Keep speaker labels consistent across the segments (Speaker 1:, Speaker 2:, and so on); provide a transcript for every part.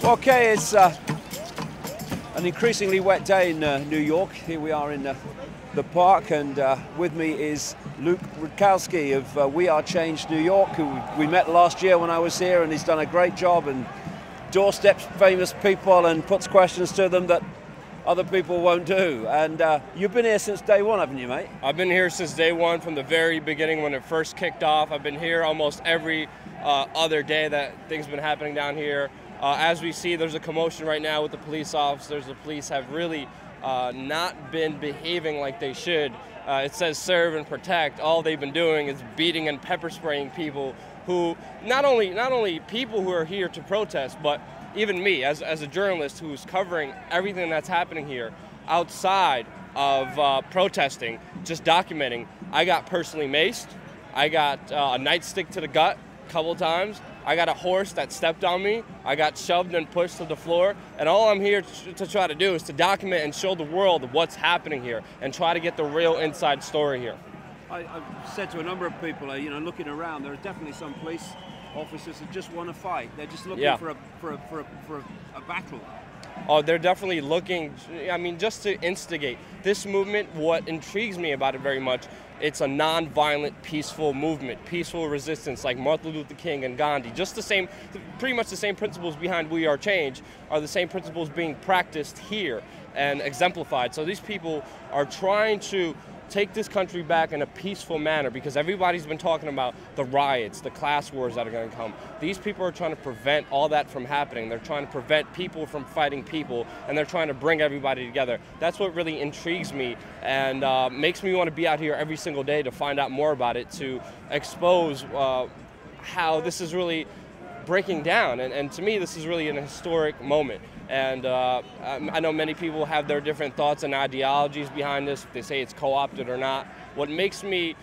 Speaker 1: Okay, it's an increasingly wet day in New York. Here we are in the park, and with me is Luke Rudkowski of We Are Change New York, who we met last year when I was here, and he's done a great job and doorsteps famous people and puts questions to them that other people won't do. And you've been here since day one, haven't you, mate?
Speaker 2: I've been here since day one, from the very beginning when it first kicked off. I've been here almost every other day that things have been happening down here. As we see, there's a commotion right now with the police officers. The police have really not been behaving like they should. It says serve and protect. All they've been doing is beating and pepper spraying people who, not only people who are here to protest, but even me as a journalist who's covering everything that's happening here outside of protesting, just documenting. I got personally maced. I got a nightstick to the gut a couple times. I got a horse that stepped on me. I got shoved and pushed to the floor. And all I'm here to try to do is to document and show the world what's happening here and try to get the real inside story here.
Speaker 1: I've said to a number of people, looking around, there are definitely some police officers that just want to fight. They're just looking for a battle.
Speaker 2: Oh, they're definitely looking, just to instigate. This movement, what intrigues me about it very much, it's a non-violent, peaceful movement, peaceful resistance like Martin Luther King and Gandhi. Just the same, pretty much the same principles behind We Are Change are the same principles being practiced here and exemplified. So these people are trying to take this country back in a peaceful manner, because everybody's been talking about the riots, the class wars that are going to come. These people are trying to prevent all that from happening. They're trying to prevent people from fighting people, and they're trying to bring everybody together. That's what really intrigues me and makes me want to be out here every single day to find out more about it, to expose how this is really breaking down. And to me, this is really an historic moment. And I know many people have their different thoughts and ideologies behind this, if they say it's co-opted or not. What makes me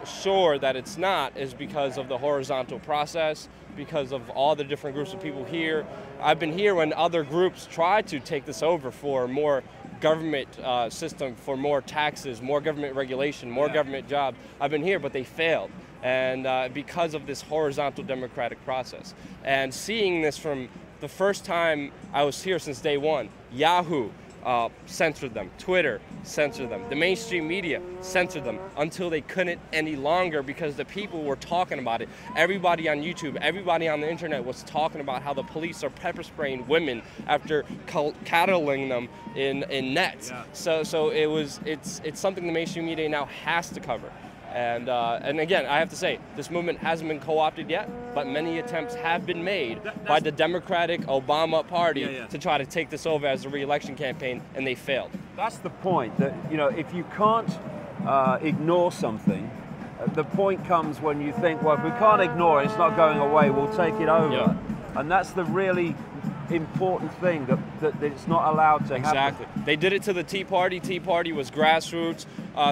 Speaker 2: sure that it's not is because of the horizontal process, because of all the different groups of people here. I've been here when other groups tried to take this over for more government system, for more taxes, more government regulation, more government jobs. I've been here, but they failed. And because of this horizontal democratic process. And seeing this from the first time I was here since day one, Yahoo censored them, Twitter censored them, the mainstream media censored them until they couldn't any longer, because the people were talking about it. Everybody on YouTube, everybody on the internet was talking about how the police are pepper spraying women after cattling them in nets. Yeah. So it's something the mainstream media now has to cover. And again, I have to say, this movement hasn't been co-opted yet, but many attempts have been made by the Democratic Obama Party to try to take this over as a re-election campaign, and they failed.
Speaker 1: That's the point, that if you can't ignore something, the point comes when you think, well, if we can't ignore it, it's not going away, we'll take it over. Yeah. And that's the really important thing, that it's not allowed to happen.
Speaker 2: Exactly. They did it to the Tea Party. Tea Party was grassroots.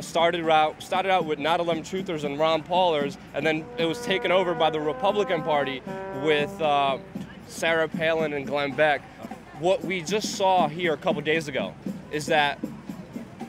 Speaker 2: Started out with Not 11 Truthers and Ron Paulers, and then it was taken over by the Republican Party with Sarah Palin and Glenn Beck. What we just saw here a couple days ago is that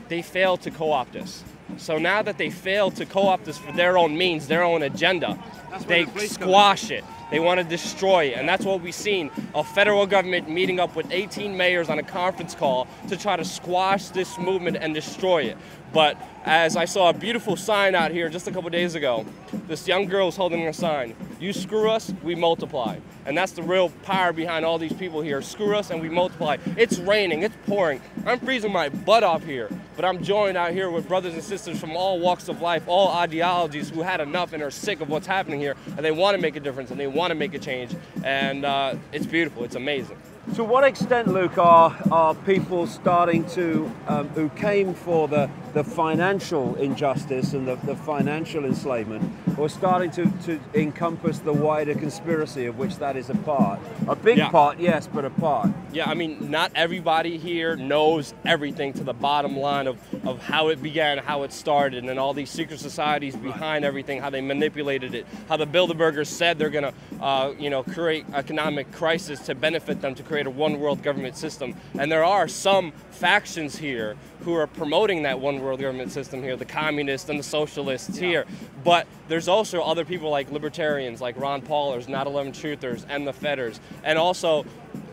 Speaker 2: they failed to co-opt us. So now that they failed to co-opt us for their own means, their own agenda, they squash it. They want to destroy it, and that's what we've seen, a federal government meeting up with 18 mayors on a conference call to try to squash this movement and destroy it. But as I saw a beautiful sign out here just a couple days ago, this young girl is holding a sign, "You screw us, we multiply." And that's the real power behind all these people here. Screw us and we multiply. It's raining, it's pouring. I'm freezing my butt off here, but I'm joined out here with brothers and sisters from all walks of life, all ideologies, who had enough and are sick of what's happening here, and they want to make a difference and they want to make a change. And it's beautiful, it's amazing.
Speaker 1: To what extent, Luke, are people starting to, who came for the financial injustice and the financial enslavement, or starting to encompass the wider conspiracy of which that is a part? A big part, yes, but a part.
Speaker 2: Yeah, not everybody here knows everything to the bottom line of how it began, how it started, and all these secret societies behind everything, how they manipulated it, how the Bilderbergers said they're going to, create economic crisis to benefit them, to create a one-world government system. And there are some factions here who are promoting that one-world government system here, the communists and the socialists here. But there's also other people like libertarians, like Ron Paulers, Not 11 Truthers, and the Fedders. And also,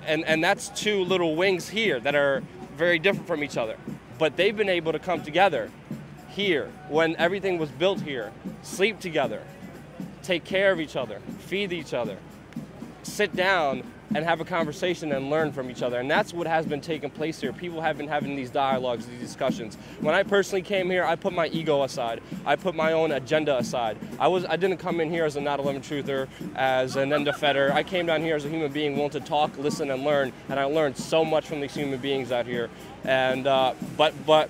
Speaker 2: and that's two little wings here that are very different from each other. But they've been able to come together here when everything was built here, sleep together, take care of each other, feed each other, sit down and have a conversation and learn from each other. And that's what has been taking place here. People have been having these dialogues, these discussions. When I personally came here, I put my ego aside. I put my own agenda aside. I didn't come in here as a not 11 truther, as an end defender. I came down here as a human being willing to talk, listen, and learn. And I learned so much from these human beings out here. And but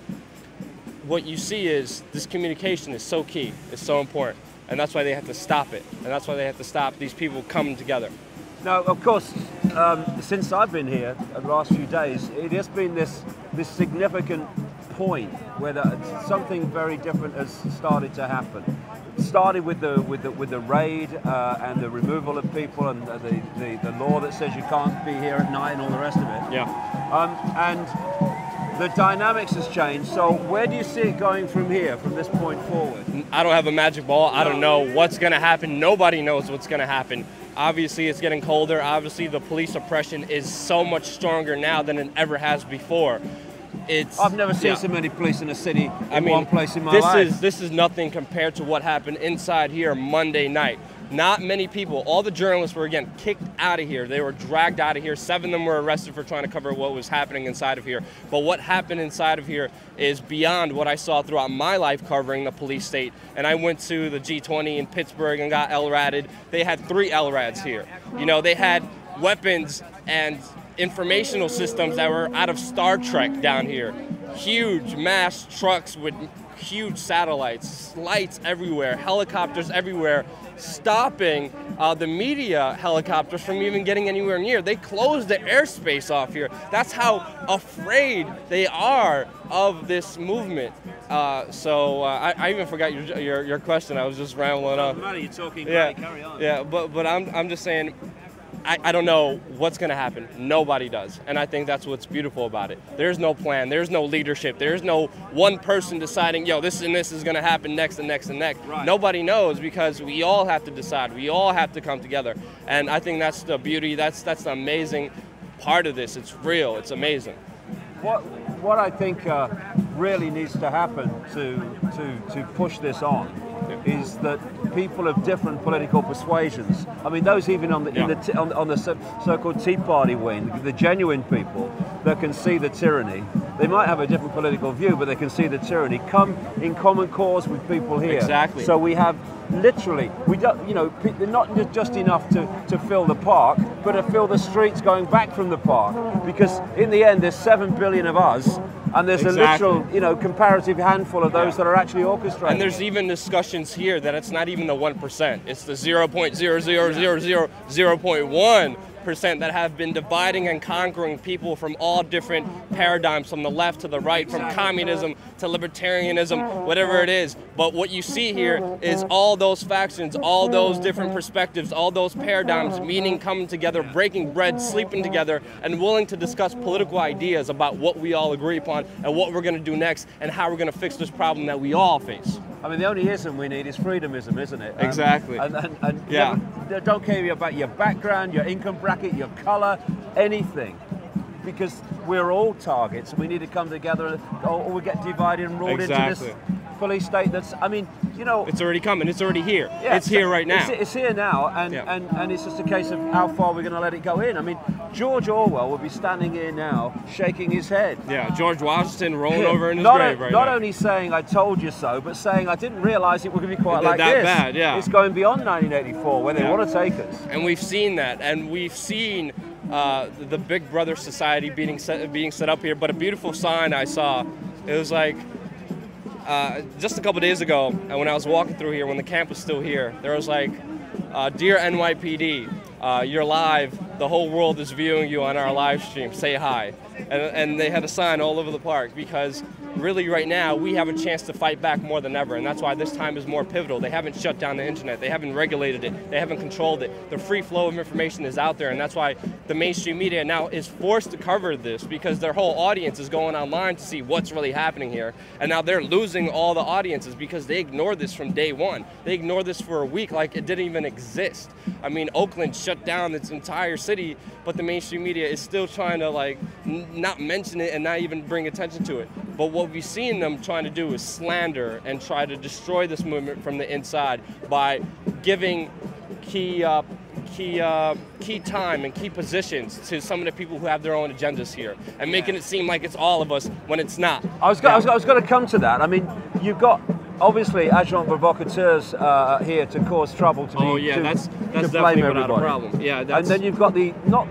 Speaker 2: what you see is this communication is so key. It's so important. And that's why they have to stop it. And that's why they have to stop these people coming together.
Speaker 1: Now, of course, since I've been here the last few days, it has been this significant point where something very different has started to happen. It started with the raid and the removal of people and the law that says you can't be here at night and all the rest of it.
Speaker 2: Yeah.
Speaker 1: And the dynamics has changed. So where do you see it going from here, from this point forward?
Speaker 2: I don't have a magic ball. I don't know what's going to happen. Nobody knows what's going to happen. Obviously, it's getting colder. Obviously, the police oppression is so much stronger now than it ever has before.
Speaker 1: I've never seen so many police in a city in one place in my life.
Speaker 2: This is nothing compared to what happened inside here Monday night. Not many people, all the journalists were, again, kicked out of here. They were dragged out of here. 7 of them were arrested for trying to cover what was happening inside of here. But what happened inside of here is beyond what I saw throughout my life covering the police state. And I went to the G20 in Pittsburgh and got LRADed. They had 3 LRADs here. You know, they had weapons and informational systems that were out of Star Trek down here. Huge mass trucks with huge satellites, lights everywhere, helicopters everywhere, stopping the media helicopters from even getting anywhere near. They closed the airspace off here. That's how afraid they are of this movement. I even forgot your question. I was just rambling on.
Speaker 1: You're talking great. Carry on.
Speaker 2: Yeah, but I'm just saying, I don't know what's going to happen. Nobody does. And I think that's what's beautiful about it. There's no plan. There's no leadership. There's no one person deciding, yo, this and this is going to happen next and next and next.
Speaker 1: Right.
Speaker 2: Nobody knows because we all have to decide. We all have to come together. And I think that's the beauty. That's the amazing part of this. It's real. It's amazing.
Speaker 1: What I think really needs to happen to push this on is that people of different political persuasions, I mean those even on the so-called Tea Party wing, the genuine people that can see the tyranny, they might have a different political view, but they can see the tyranny, come in common cause with people here.
Speaker 2: Exactly.
Speaker 1: So we have literally, we don't, you know, not just enough to fill the park, but to fill the streets going back from the park, because in the end there's 7 billion of us, and there's a literal, you know, comparative handful of those that are actually orchestrating.
Speaker 2: And there's even discussions here that it's not even the 1%. It's the 0.00000.1% that have been dividing and conquering people from all different paradigms, from the left to the right, from communism to libertarianism, whatever it is. But what you see here is all those factions, all those different perspectives, all those paradigms, meaning coming together, breaking bread, sleeping together, and willing to discuss political ideas about what we all agree upon and what we're going to do next and how we're going to fix this problem that we all face.
Speaker 1: I mean, the only ism we need is freedomism, isn't it?
Speaker 2: Exactly.
Speaker 1: And yeah. Don't care about your background, your income bracket, your color, anything. Because we're all targets, and we need to come together, or we get divided and rolled into this police state that's, I mean, you know...
Speaker 2: It's already coming, it's already here.
Speaker 1: Yeah,
Speaker 2: it's here right now.
Speaker 1: It's here now, and it's just a case of how far we're going to let it go in. I mean, George Orwell would be standing here now, shaking his head.
Speaker 2: Yeah, George Washington rolling over in his grave right now.
Speaker 1: Not only saying, I told you so, but saying, I didn't realize it was going to be quite like
Speaker 2: that
Speaker 1: this.
Speaker 2: Bad, yeah.
Speaker 1: It's going beyond 1984, where they want to take us.
Speaker 2: And we've seen that, and we've seen the Big Brother Society being set up here. But a beautiful sign I saw, it was like, just a couple days ago, when I was walking through here, when the camp was still here, there was like, Dear NYPD, you're live, the whole world is viewing you on our live stream, say hi. And they had a sign all over the park, because really right now we have a chance to fight back more than ever, and that's why this time is more pivotal. They haven't shut down the internet, they haven't regulated it, they haven't controlled it. The free flow of information is out there, and that's why the mainstream media now is forced to cover this, because their whole audience is going online to see what's really happening here. And now they're losing all the audiences because they ignored this from day one. They ignored this for a week like it didn't even exist. I mean, Oakland shut down its entire city, but the mainstream media is still trying to like not mention it and not even bring attention to it. But what we've seen them trying to do is slander and try to destroy this movement from the inside by giving key time and key positions to some of the people who have their own agendas here, and making it seem like it's all of us when it's not.
Speaker 1: I was going to come to that. I mean, you've got obviously agents provocateurs here to cause trouble, to
Speaker 2: that's
Speaker 1: blame
Speaker 2: definitely
Speaker 1: everybody.
Speaker 2: without a problem. Yeah,
Speaker 1: and then you've got the not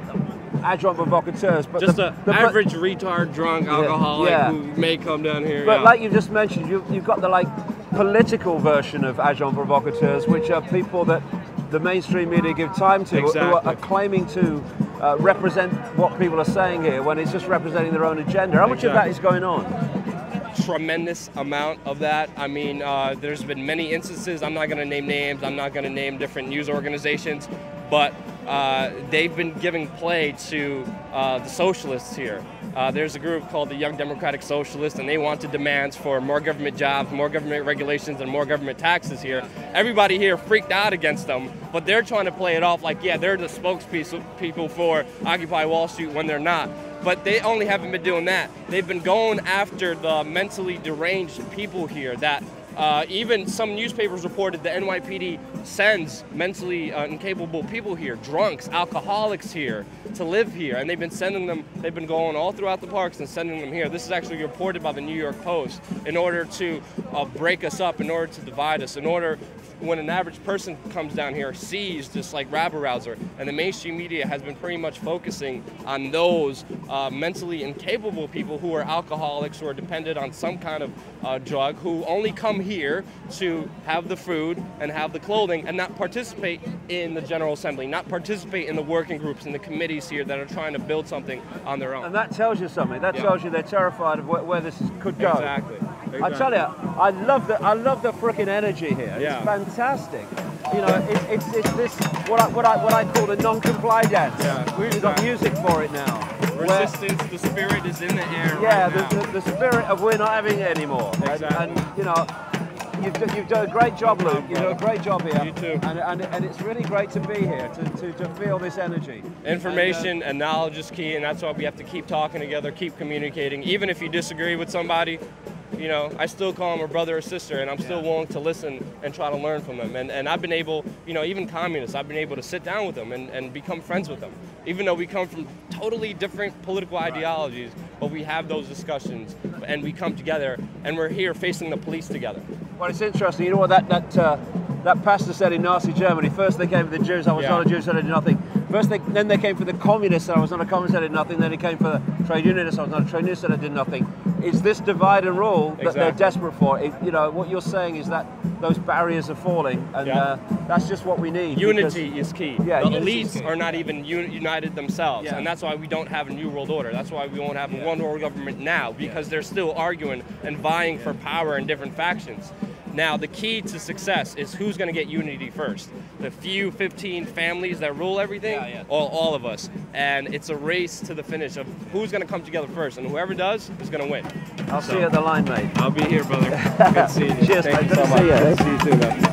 Speaker 1: agents provocateurs, but
Speaker 2: just the average retard, drunk, alcoholic who may come down here.
Speaker 1: But like you just mentioned, you've got the like political version of agents provocateurs, which are people that the mainstream media give time to, who are claiming to represent what people are saying here when it's just representing their own agenda. How much of that is going on?
Speaker 2: Tremendous amount of that. I mean, there's been many instances. I'm not going to name names. I'm not going to name different news organizations, but they've been giving play to the socialists here. There's a group called the Young Democratic Socialists, and they wanted demands for more government jobs, more government regulations, and more government taxes here. Everybody here freaked out against them, but they're trying to play it off like, yeah, they're the spokespeople for Occupy Wall Street when they're not. But they only haven't been doing that. They've been going after the mentally deranged people here that even some newspapers reported the NYPD sends mentally incapable people here, drunks, alcoholics here, to live here, and they've been sending them, they've been going all throughout the parks and sending them here. This is actually reported by the New York Post in order to break us up, in order to divide us, in order when an average person comes down here, sees this like rabble-rouser, and the mainstream media has been pretty much focusing on those mentally incapable people who are alcoholics, who are dependent on some kind of drug, who only come here to have the food and have the clothing and not participate in the General Assembly, not participate in the working groups and the committees here that are trying to build something on their own.
Speaker 1: And that tells you something. That tells you they're terrified of where this could go.
Speaker 2: Exactly.
Speaker 1: I tell you, I love the freaking energy here. It's fantastic. You know, it's this what I call the non-comply dance.
Speaker 2: Yeah.
Speaker 1: We've got music for it now.
Speaker 2: Resistance, the spirit is in the air.
Speaker 1: Yeah,
Speaker 2: right now.
Speaker 1: the spirit of we're not having it anymore.
Speaker 2: Exactly.
Speaker 1: And you know, you've done a great job, Luke. You've done a great job here.
Speaker 2: You too.
Speaker 1: And it's really great to be here to feel this energy.
Speaker 2: Information and knowledge is key, and that's why we have to keep talking together, keep communicating. Even if you disagree with somebody, you know, I still call them a brother or sister, and I'm still willing to listen and try to learn from them. And I've been able, you know, even communists, I've been able to sit down with them and become friends with them. Even though we come from totally different political ideologies, but we have those discussions, and we come together, and we're here facing the police together.
Speaker 1: Well, it's interesting. You know what that pastor said in Nazi Germany? First they came for the Jews, I was not a Jew, so I did nothing. Then they came for the communists, I was not a communist, I did nothing. Then they came for the trade unionists, I was not a trade unionist, I did nothing. It's this divide and rule that they're desperate for. You know, what you're saying is that those barriers are falling, and that's just what we need.
Speaker 2: Unity is key.
Speaker 1: Yeah,
Speaker 2: the elites are not even united themselves,
Speaker 1: Yeah.
Speaker 2: and that's why we don't have a new world order. That's why we won't have a one world government now, because they're still arguing and vying for power in different factions. Now, the key to success is who's going to get unity first. The few 15 families that rule everything, or all of us. And it's a race to the finish of who's going to come together first. And whoever does is going to win.
Speaker 1: I'll see you at the line, mate.
Speaker 2: I'll be here, brother. Good seeing you.
Speaker 1: Cheers,
Speaker 2: Thank
Speaker 1: mate.
Speaker 2: you so
Speaker 1: Good to
Speaker 2: much.
Speaker 1: see you.
Speaker 2: Good to see you too, man.